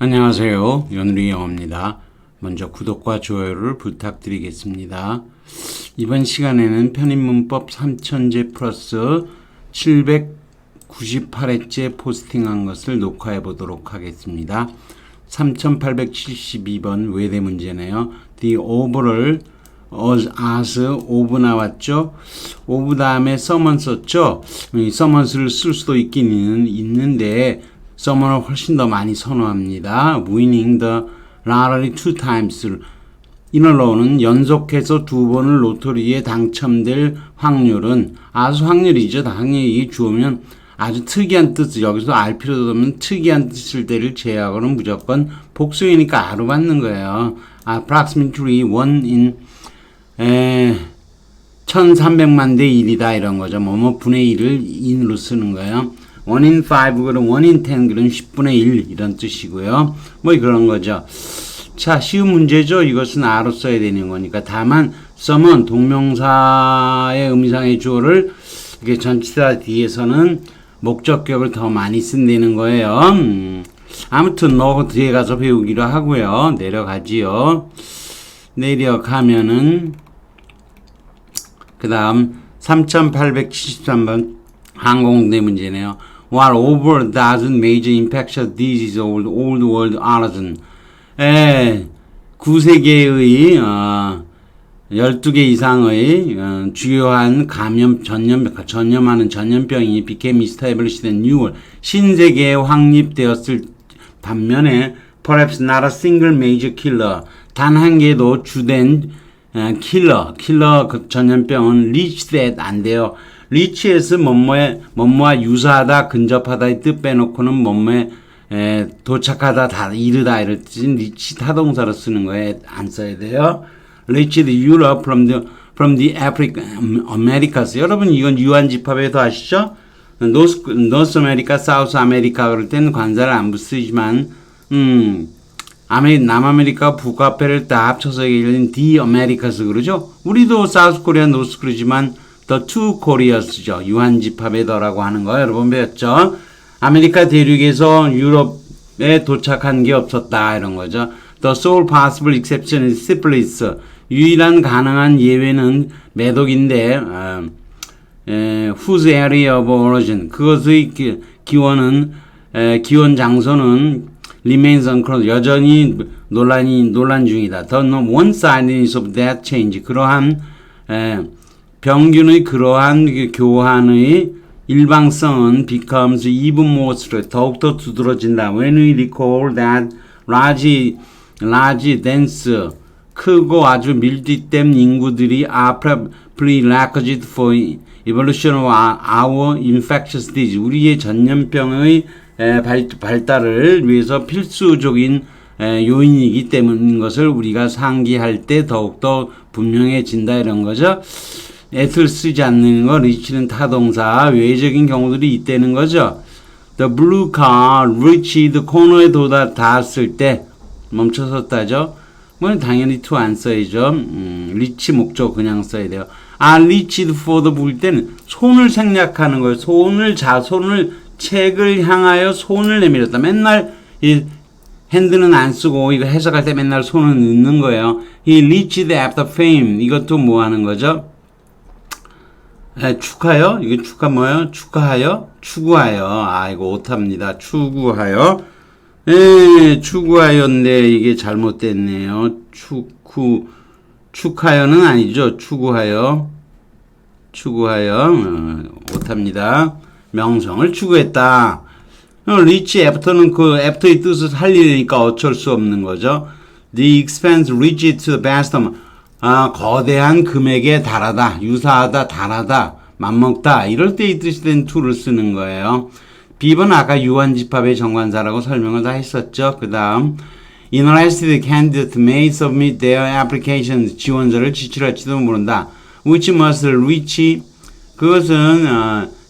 안녕하세요. 연우리 영어입니다. 먼저 구독과 좋아요를 부탁드리겠습니다. 이번 시간에는 편입문법 3000제 플러스 798회째 포스팅한 것을 녹화해 보도록 하겠습니다. 3872번 외대 문제네요. The over를 as of 나왔죠. of 다음에 someone 썼죠. summon을 쓸 수도 있긴 있는데 someone을 훨씬 더 많이 선호합니다. winning the lottery 2times. 이널로는 연속해서 2번을 로터리에 당첨될 확률은 아주 확률이죠. 당연히 주어면 아주 특이한 뜻을 여기서 알 필요도 없는 특이한 뜻을 때를 제외하고는 무조건 복수이니까 아로 받는 거예요. approximately 1 in 1300만 대 1이다 이런 거죠. 뭐뭐 분의 1을 in으로 쓰는 거예요. 1 in 5 그럼 1 in 10 그럼 10분의 1 이런 뜻이고요. 뭐 그런 거죠. 자, 쉬운 문제죠. 이것은 아로 써야 되는 거니까. 다만 some은 동명사의 의미상의 주어를 이렇게 전치사 뒤에서는 목적격을 더 많이 쓴다는 거예요. 아무튼 뭐 뒤에 가서 배우기로 하고요. 내려가지요. 내려가면은 그 다음 3873번 항공대 문제네요. While over a dozen major infectious diseases of the old world origin. 9세계의 12개 이상의 주요한 전염하는 전염병이 became established in New World. 신세계에 확립되었을 반면에 perhaps not a single major killer. 단 한 개도 주된 킬러 그 전염병은 reach that 안 돼요. 리치에서 뭐뭐와 유사하다, 근접하다의 뜻 빼놓고는 뭐뭐에 도착하다, 다 이르다 이럴 뜻은 리치 타동사로 쓰는 거에 안 써야 돼요. Reach the Europe from the Africa, Americas. 여러분 이건 유한집합에도 아시죠? North America, South America 그럴 때는 관사를 안 쓰지만 남아메리카, 북아페를 다 합쳐서 얘기하는 The Americas 그러죠? 우리도 South Korea, North 그러지만 The Two Koreas죠. 유한집합에더라고 하는 거 여러분 배웠죠? 아메리카 대륙에서 유럽에 도착한 게 없었다 이런 거죠. The sole possible exception is syphilis. 유일한 가능한 예외는 매독인데 whose area of origin 그것의 기원 장소는 remains unclear. 여전히 논란 중이다. The one-sidedness of that change. 그러한 병균의 그러한 교환의 일방성은 becomes even more strict. 더욱더 두드러진다. When we recall that large dense 크고 아주 밀집된 인구들이 are prerequisite for evolution of our infectious disease. 우리의 전염병의 발달을 위해서 필수적인 요인이기 때문인 것을 우리가 상기할 때 더욱더 분명해진다 이런 거죠. at를 쓰지 않는 거, reach는 타동사, 외적인 경우들이 있다는 거죠. The blue car reached 코너에 닿았을 때 멈춰섰다죠. 뭐 당연히 to 안 써야죠. reach 목적 그냥 써야 돼요. reached for the 볼 때는 손을 생략하는 거예요. 손을 책을 향하여 손을 내밀었다. 맨날 이 핸드는 안 쓰고 이거 해석할 때 맨날 손을 넣는 거예요. He reached after fame. 이것도 뭐 하는 거죠? 축하요? 이거 축하 뭐예요? 축하하여? 추구하여. 이거 오탑니다. 추구하여. 추구하여인데 이게 잘못됐네요. 축하여는 아니죠. 추구하여. 오탑니다. 명성을 추구했다. reach after는 그 after의 뜻을 살리니까 어쩔 수 없는 거죠. The expense reached to the best of 거대한 금액에 달하다, 유사하다, 달하다, 맞먹다 이럴 때 이 뜻이 된 to를 쓰는 거예요. B번 아까 유한집합의 정관사라고 설명을 다 했었죠. 그 다음 interested candidate may submit their applications 지원서를 지출할지도 모른다. which must reach 그것은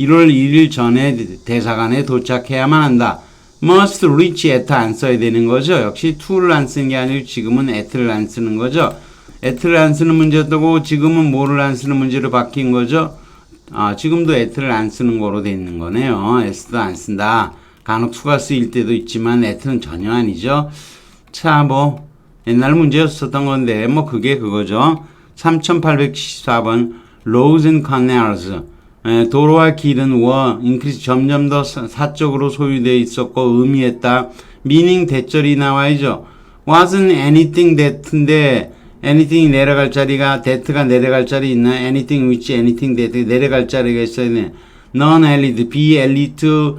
1월 1일 전에 대사관에 도착해야만 한다. must reach at 안 써야 되는 거죠. 역시 to를 안 쓰는 게 아니고 지금은 at를 안 쓰는 거죠. at를 안 쓰는 문제도 지금은 뭐를 안 쓰는 문제로 바뀐 거죠. 지금도 at를 안 쓰는 거로 돼 있는 거네요. s도 안 쓴다. 간혹 투가 쓰일 때도 있지만 at는 전혀 아니죠. 자, 뭐 옛날 문제였었던 건데 뭐 그게 그거죠. 3874번 roads and canals 도로와 길은 increase 점점 더 사적으로 소유되어 있었고 의미했다. meaning 대절이 나와야죠. wasn't anything that인데 anything이 내려갈 자리가 that가 내려갈 자리 있나? anything which anything that 내려갈 자리가 있어야 돼. non-elite, 비엘리트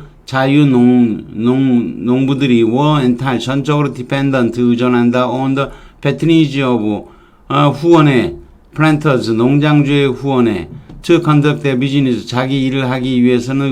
농부들이 were entirely 전적으로 dependent 의존한다. on the patronage of 후원에 planters 농장주의 후원에 to conduct their business 자기 일을 하기 위해서는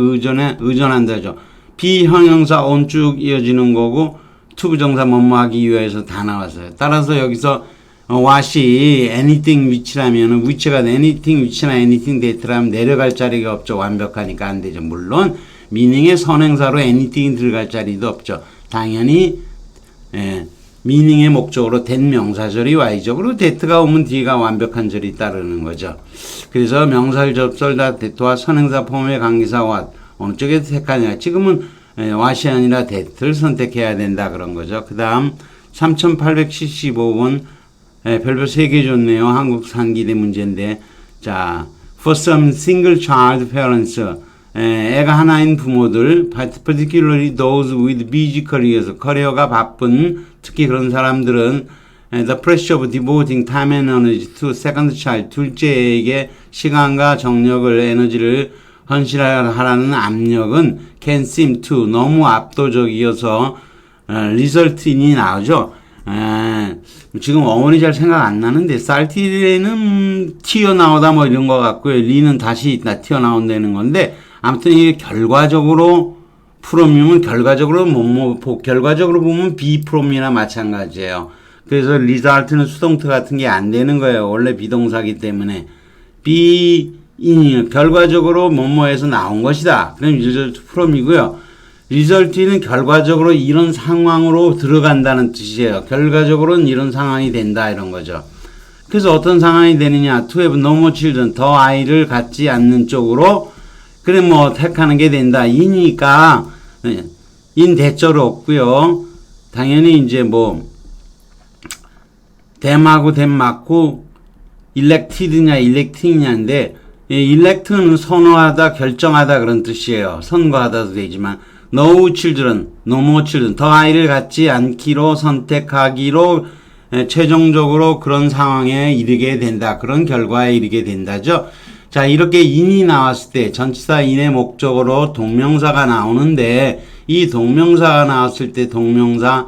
의존한다죠. 비형용사 on 쭉 이어지는 거고 to 부정사 뭐뭐 하기 위해서 다 나왔어요. 따라서 여기서 what이 anything which라면 which가 anything which나 anything that라면 내려갈 자리가 없죠. 완벽하니까 안 되죠. 물론 meaning의 선행사로 anything 들어갈 자리도 없죠. 당연히 meaning의 목적으로 that 명사절이 와야죠. 그리고 that가 오면 뒤가 완벽한 절이 따르는 거죠. 그래서 명사를 접설다 that와 선행사 폼의 관계사 what 어느 쪽에 택하냐. 지금은 what이 아니라 that를 선택해야 된다 그런 거죠. 그 다음 3875번 별표 3개 줬네요. 한국 산기대 문제인데 자 for some single child parents 애가 하나인 부모들 particularly those with busy careers 커리어가 바쁜 특히 그런 사람들은 the pressure of devoting time and energy to second child 둘째에게 시간과 정력을 에너지를 헌신하라는 압력은 can seem to 너무 압도적이어서 result in이 나오죠. 지금 어머니 잘 생각 안 나는데 쌀티에는 튀어나오다 뭐 이런 거 같고요. 리는 다시 튀어나온다는 건데 아무튼 이게 결과적으로 프롬이면 결과적으로 결과적으로 보면 비프롬이나 마찬가지예요. 그래서 리잘트는 수동태 같은 게 안 되는 거예요. 원래 비동사기 때문에 결과적으로 뭐뭐에서 나온 것이다. 그럼 리절트 프롬이고요. 리절트는 결과적으로 이런 상황으로 들어간다는 뜻이에요. 결과적으로는 이런 상황이 된다 이런 거죠. 그래서 어떤 상황이 되느냐? to have no more children 더 아이를 갖지 않는 쪽으로 그래 뭐 택하는 게 된다. 이니까 인 대절은 없고요. 당연히 이제 뭐 댐하고 댐 맞고 elected냐 electing냐인데 elect는 선호하다 결정하다 그런 뜻이에요. 선거하다도 되지만 no children, no more children 더 아이를 갖지 않기로 선택하기로 최종적으로 그런 상황에 이르게 된다. 그런 결과에 이르게 된다죠. 자, 이렇게 in이 나왔을 때 전치사 in의 목적으로 동명사가 나오는데 이 동명사가 나왔을 때 동명사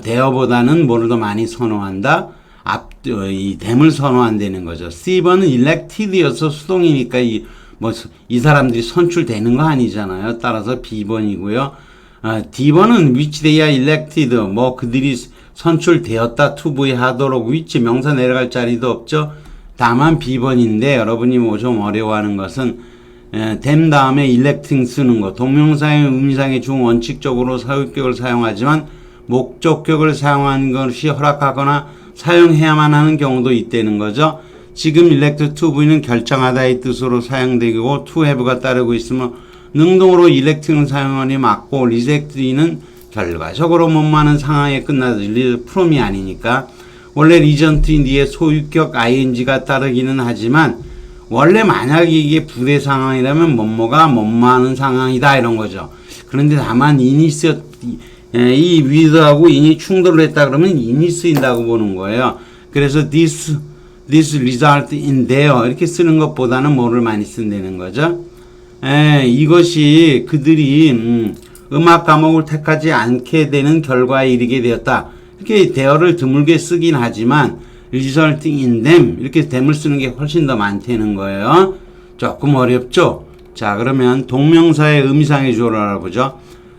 대어보다는 뭐를 더 많이 선호한다? 이 댐을 선호한다는 거죠. C번은 elected여서 수동이니까 이 사람들이 선출되는 거 아니잖아요. 따라서 B번이고요. D번은 which they are elected 그들이 선출되었다 to be 하도록 which 명사 내려갈 자리도 없죠. 다만 B번인데 여러분이 좀 어려워하는 것은 them 다음에 electing 쓰는 거. 동명사의 의미상의 중 원칙적으로 사용격을 사용하지만 목적격을 사용하는 것이 허락하거나 사용해야만 하는 경우도 있다는 거죠. 지금 elect to be는 결정하다의 뜻으로 사용되고 to have가 따르고 있으면 능동으로 elect는 사용하니 맞고 reject는 결과적으로 못마는 상황에 끝나지 from이 아니니까 원래 리전트인 뒤에 소유격 ing가 따르기는 하지만 원래 만약에 이게 부대 상황이라면 뭐뭐가 못마는 상황이다 이런 거죠. 그런데 다만 in이 이 with하고 in이 충돌을 했다 그러면 in이 쓰인다고 보는 거예요. 그래서 this result in there 이렇게 쓰는 것보다는 뭐를 많이 쓴다는 거죠. 이것이 그들이 음악 과목을 택하지 않게 되는 결과에 이르게 되었다. 이렇게 there를 드물게 쓰긴 하지만 resulting in them 이렇게 them을 쓰는 게 훨씬 더 많다는 거예요. 조금 어렵죠? 자, 그러면 동명사의 의미상의 주어를 알아보죠.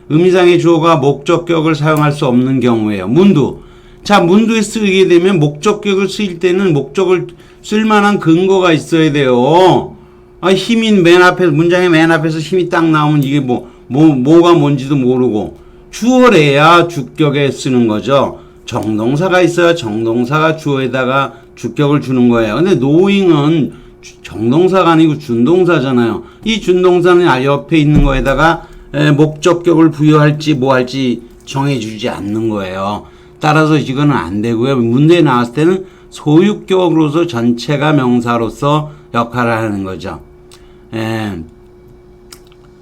의미상의 주어가 목적격을 사용할 수 없는 경우에요. 문두. 자, 문두에 쓰게 되면 목적격을 쓰일 때는 목적을 쓸 만한 근거가 있어야 돼요. 힘이 문장의 맨 앞에서 힘이 딱 나오면 이게 뭐가 뭔지도 모르고 주어래야 주격에 쓰는 거죠. 정동사가 있어야 정동사가 주어에다가 주격을 주는 거예요. 근데 knowing은 정동사가 아니고 준동사잖아요. 이 준동사는 옆에 있는 거에다가 목적격을 부여할지 뭐 할지 정해주지 않는 거예요. 따라서 이거는 안 되고요. 문제에 나왔을 때는 소유격으로서 전체가 명사로서 역할을 하는 거죠.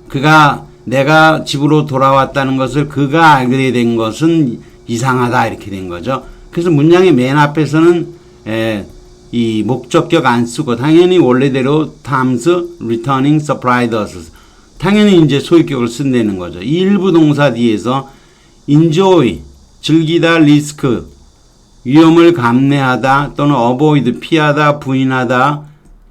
그가 내가 집으로 돌아왔다는 것을 그가 알게 된 것은 이상하다 이렇게 된 거죠. 그래서 문장의 맨 앞에서는 이 목적격 안 쓰고 당연히 원래대로 Tom's returning surprised us. 당연히 이제 소유격을 쓴다는 거죠. 이 일부 동사 뒤에서 enjoy 즐기다, 리스크 위험을 감내하다 또는 avoid 피하다, 부인하다,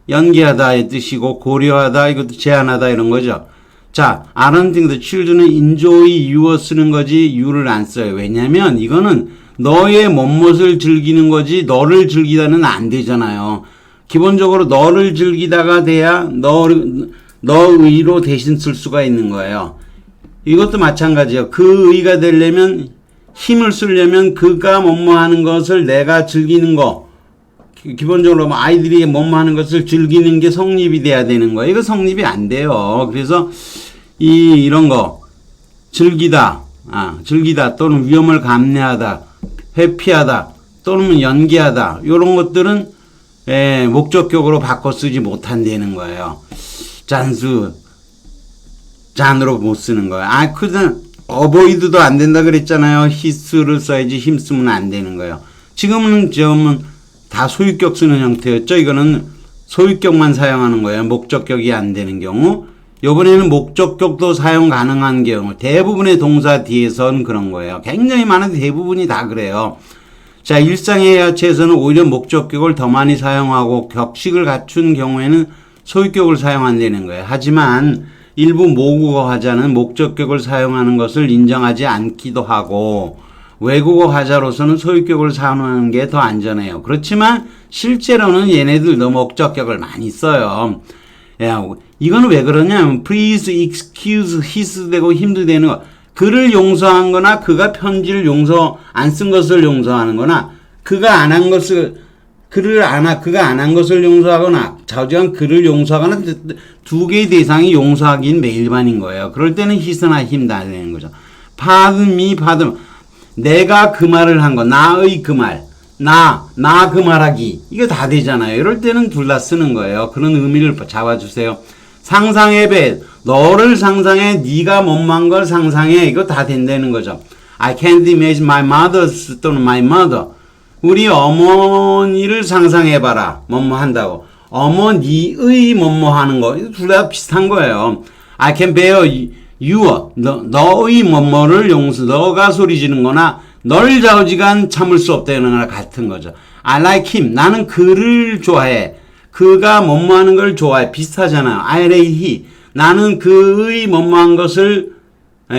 연기하다의 뜻이고 고려하다 이것도 제한하다 이런 거죠. 자, I don't think the children enjoy your 쓰는 거지 you를 안 써요. 왜냐면 이거는 너의 뭐뭇을 즐기는 거지 너를 즐기다는 안 되잖아요. 기본적으로 너를 즐기다가 돼야 너의로 대신 쓸 수가 있는 거예요. 이것도 마찬가지예요. 그 의가 되려면 힘을 쓰려면 그가 뭐뭐 하는 것을 내가 즐기는 거 기본적으로 아이들이 뭐뭐 하는 것을 즐기는 게 성립이 돼야 되는 거예요. 이거 성립이 안 돼요. 그래서 이런 거 즐기다 또는 위험을 감내하다 회피하다 또는 연기하다 이런 것들은 목적격으로 바꿔 쓰지 못한다는 거예요. 잔으로 못 쓰는 거예요. avoid도 안 된다 그랬잖아요. his를 써야지 힘 쓰면 안 되는 거예요. 지금은 다 소유격 쓰는 형태였죠. 이거는 소유격만 사용하는 거예요. 목적격이 안 되는 경우. 이번에는 목적격도 사용 가능한 경우. 대부분의 동사 뒤에서는 그런 거예요. 굉장히 많은 대부분이 다 그래요. 자, 일상의 해야체에서는 오히려 목적격을 더 많이 사용하고 격식을 갖춘 경우에는 소유격을 사용한다는 거예요. 하지만 일부 모국어 화자는 목적격을 사용하는 것을 인정하지 않기도 하고 외국어 화자로서는 소유격을 사용하는 게 더 안전해요. 그렇지만 실제로는 얘네들도 목적격을 많이 써요. 이거는 왜 그러냐면 please, excuse, his 되고 him도 되는 거. 그를 용서한 거나 그가 편지를 안 쓴 것을 용서하는 거나 그가 안 한 것을 그가 안 한 것을 용서하거나 좌우지간 그를 용서하거나 두 개의 대상이 용서하기는 매일반인 거예요. 그럴 때는 his나 him 다 되는 거죠. pardon me, pardon. 내가 그 말을 한 거, 나의 그 말, 나 그 말하기. 이거 다 되잖아요. 이럴 때는 둘 다 쓰는 거예요. 그런 의미를 잡아주세요. 상상해 배. 너를 상상해. 네가 뭐뭐한 걸 상상해. 이거 다 된다는 거죠. I can't imagine my mother 또는 my mother. 우리 어머니를 상상해봐라. 뭐뭐 한다고. 어머니의 뭐뭐 하는 거. 둘 다 비슷한 거예요. I can bear your. 너의 뭐뭐를 너가 소리 지는 거나 널 좌우지간 참을 수 없다는 거나 같은 거죠. I like him. 나는 그를 좋아해. 그가 뭐뭐 하는 걸 좋아해. 비슷하잖아요. I like he. 나는 그의 뭐뭐한 것을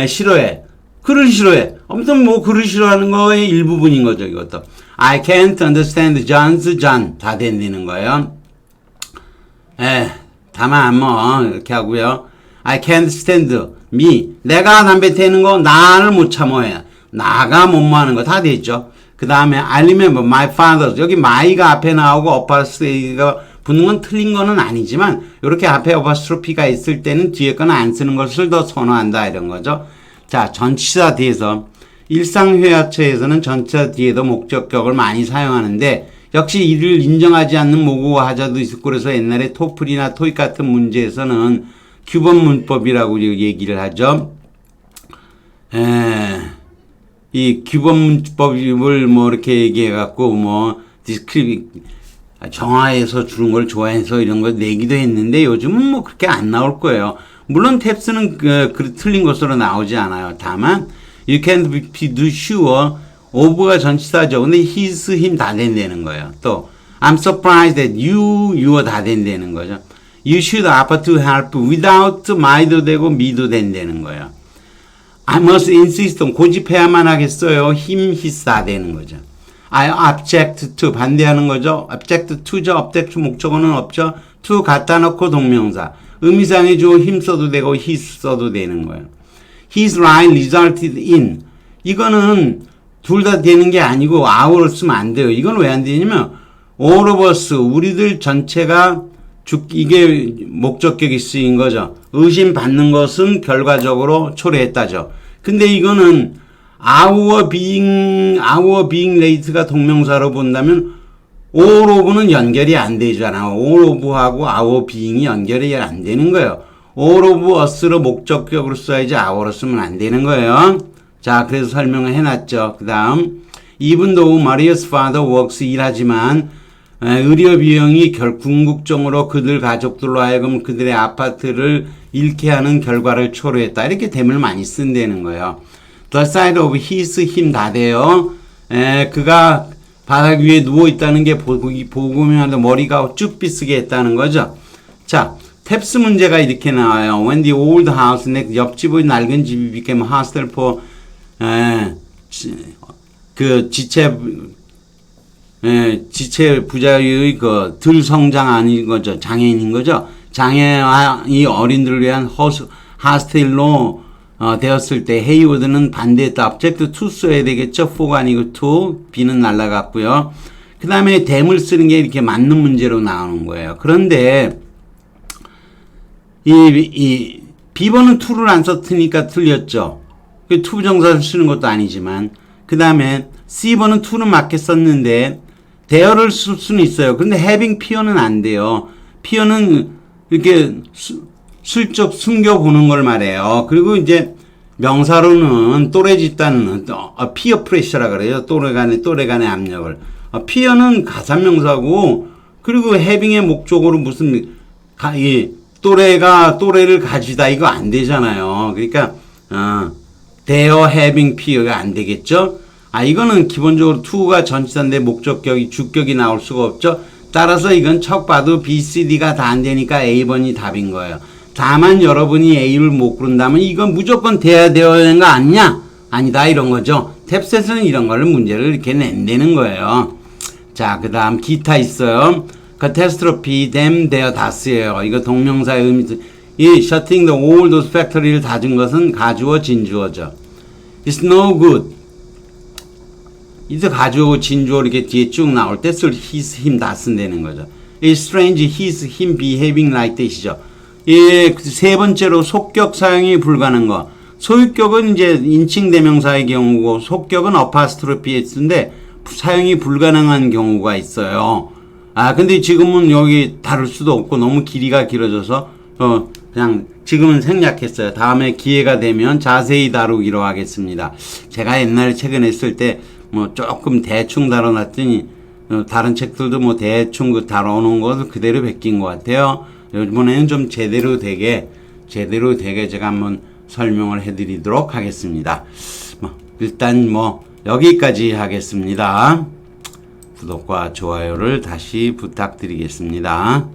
싫어해. 그를 싫어해. 아무튼 그를 싫어하는 거의 일부분인 거죠. 이것도. I can't understand John's John. 다 된다는 거예요. 다만 이렇게 하고요. I can't stand me. 내가 담배 태는 거 나를 못 참아해. 나가 뭐뭐 하는 거 다 됐죠. 그 다음에 I remember my father. 여기 my가 앞에 나오고 어퍼스트로피가 붙는 건 틀린 거는 아니지만 이렇게 앞에 어퍼스트로피가 있을 때는 뒤에 거는 안 쓰는 것을 더 선호한다 이런 거죠. 자, 전치사 뒤에서 일상회화처에서는 전치사 뒤에도 목적격을 많이 사용하는데 역시 이를 인정하지 않는 모국어 하자도 있었고 그래서 옛날에 토플이나 토익 같은 문제에서는 규범 문법이라고 얘기를 하죠. 이 규범 문법을 이렇게 얘기해갖고 정화해서 주는 걸 좋아해서 이런 거 내기도 했는데 요즘은 그렇게 안 나올 거예요. 물론 탭스는 틀린 것으로 나오지 않아요. 다만 you can be sure of가 전치사죠. 근데 his, him 다 된다는 거예요. 또 I'm surprised that you 다 된다는 거죠. You should offer to help without my도 되고 me도 된다는 거예요. I must insist 고집해야만 하겠어요. him, his 다 되는 거죠. I object to 반대하는 거죠. object to죠. object 목적어는 없죠. to 갖다 놓고 동명사. 의미상의 주어 him 써도 되고 his 써도 되는 거예요. His line resulted in. 이거는 둘 다 되는 게 아니고 our를 쓰면 안 돼요. 이건 왜 안 되냐면 all of us 우리들 전체가 이게 목적격이 쓰인 거죠. 의심받는 것은 결과적으로 초래했다죠. 근데 이거는 our being late가 동명사로 본다면 all of는 연결이 안 되잖아. all of하고 our being이 연결이 안 되는 거예요. all of us로 목적격으로 써야지 our로 쓰면 안 되는 거예요. 자, 그래서 설명을 해놨죠. 그 다음, even though Maria's father works 일하지만 의료 비용이 궁극적으로 그들 가족들로 하여금 그들의 아파트를 잃게 하는 결과를 초래했다. 이렇게 댐을 많이 쓴다는 거예요. The side of his 힘 다 돼요. 그가 바닥 위에 누워 있다는 게 보고면 머리가 쭉 삐쓰게 했다는 거죠. 자, 탭스 문제가 이렇게 나와요. When the old house, 옆집의 낡은 집이 became hostile for 그 지체 부자의 그 들 성장 아닌 거죠. 장애인인 거죠. 장애이 어린들을 위한 하스텔로 되었을 때 헤이워드는 반대했다. object to 써야 되겠죠. for가 아니고 to. B는 날라갔고요. 그 다음에 댐을 쓰는 게 이렇게 맞는 문제로 나오는 거예요. 그런데 이 B번은 to를 안 썼으니까 틀렸죠. 그 to 부정사를 쓰는 것도 아니지만 그 다음에 C번은 to는 맞게 썼는데 대어를 쓸 수는 있어요. 근데 having 피어는 안 돼요. 피어는 이렇게 슬쩍 숨겨보는 걸 말해요. 그리고 이제 명사로는 또래 집단은 피어 프레셔라 그래요. 또래 간의 압력을. 피어는 가산명사고 그리고 having의 목적으로 무슨 이 또래를 가지다 이거 안 되잖아요. 그러니까 대어 having 피어가 안 되겠죠. 이거는 기본적으로 to가 전치사인데 목적격이 주격이 나올 수가 없죠. 따라서 이건 척 봐도 B, C, D가 다 안 되니까 A번이 답인 거예요. 다만 여러분이 A를 못 고른다면 이건 무조건 돼야 되는 거 아니냐? 아니다 이런 거죠. 탭셋은 이런 거를 문제를 이렇게 낸다는 거예요. 자, 그 다음 기타 있어요. catastrophe, them, their 다 쓰여요. 이거 동명사의 의미. 이 shutting the all those factory를 닫은 것은 가주어 진주어죠. It's no good. 이제 가주어 진주어 이렇게 뒤에 쭉 나올 때 쓸 his, him 다 쓴다는 거죠. It's strange his, him behaving like that이죠. 예, 세 번째로 속격 사용이 불가능한 거. 소유격은 이제 인칭 대명사의 경우고 속격은 어파스트로피에스인데 사용이 불가능한 경우가 있어요. 근데 지금은 여기 다룰 수도 없고 너무 길이가 길어져서 그냥 지금은 생략했어요. 다음에 기회가 되면 자세히 다루기로 하겠습니다. 제가 옛날에 최근에 쓸 때 뭐 조금 대충 다뤄놨더니 다른 책들도 뭐 대충 다뤄놓은 것을 그대로 베낀 것 같아요. 이번에는 좀 제대로 되게 제가 한번 설명을 해드리도록 하겠습니다. 일단 여기까지 하겠습니다. 구독과 좋아요를 다시 부탁드리겠습니다.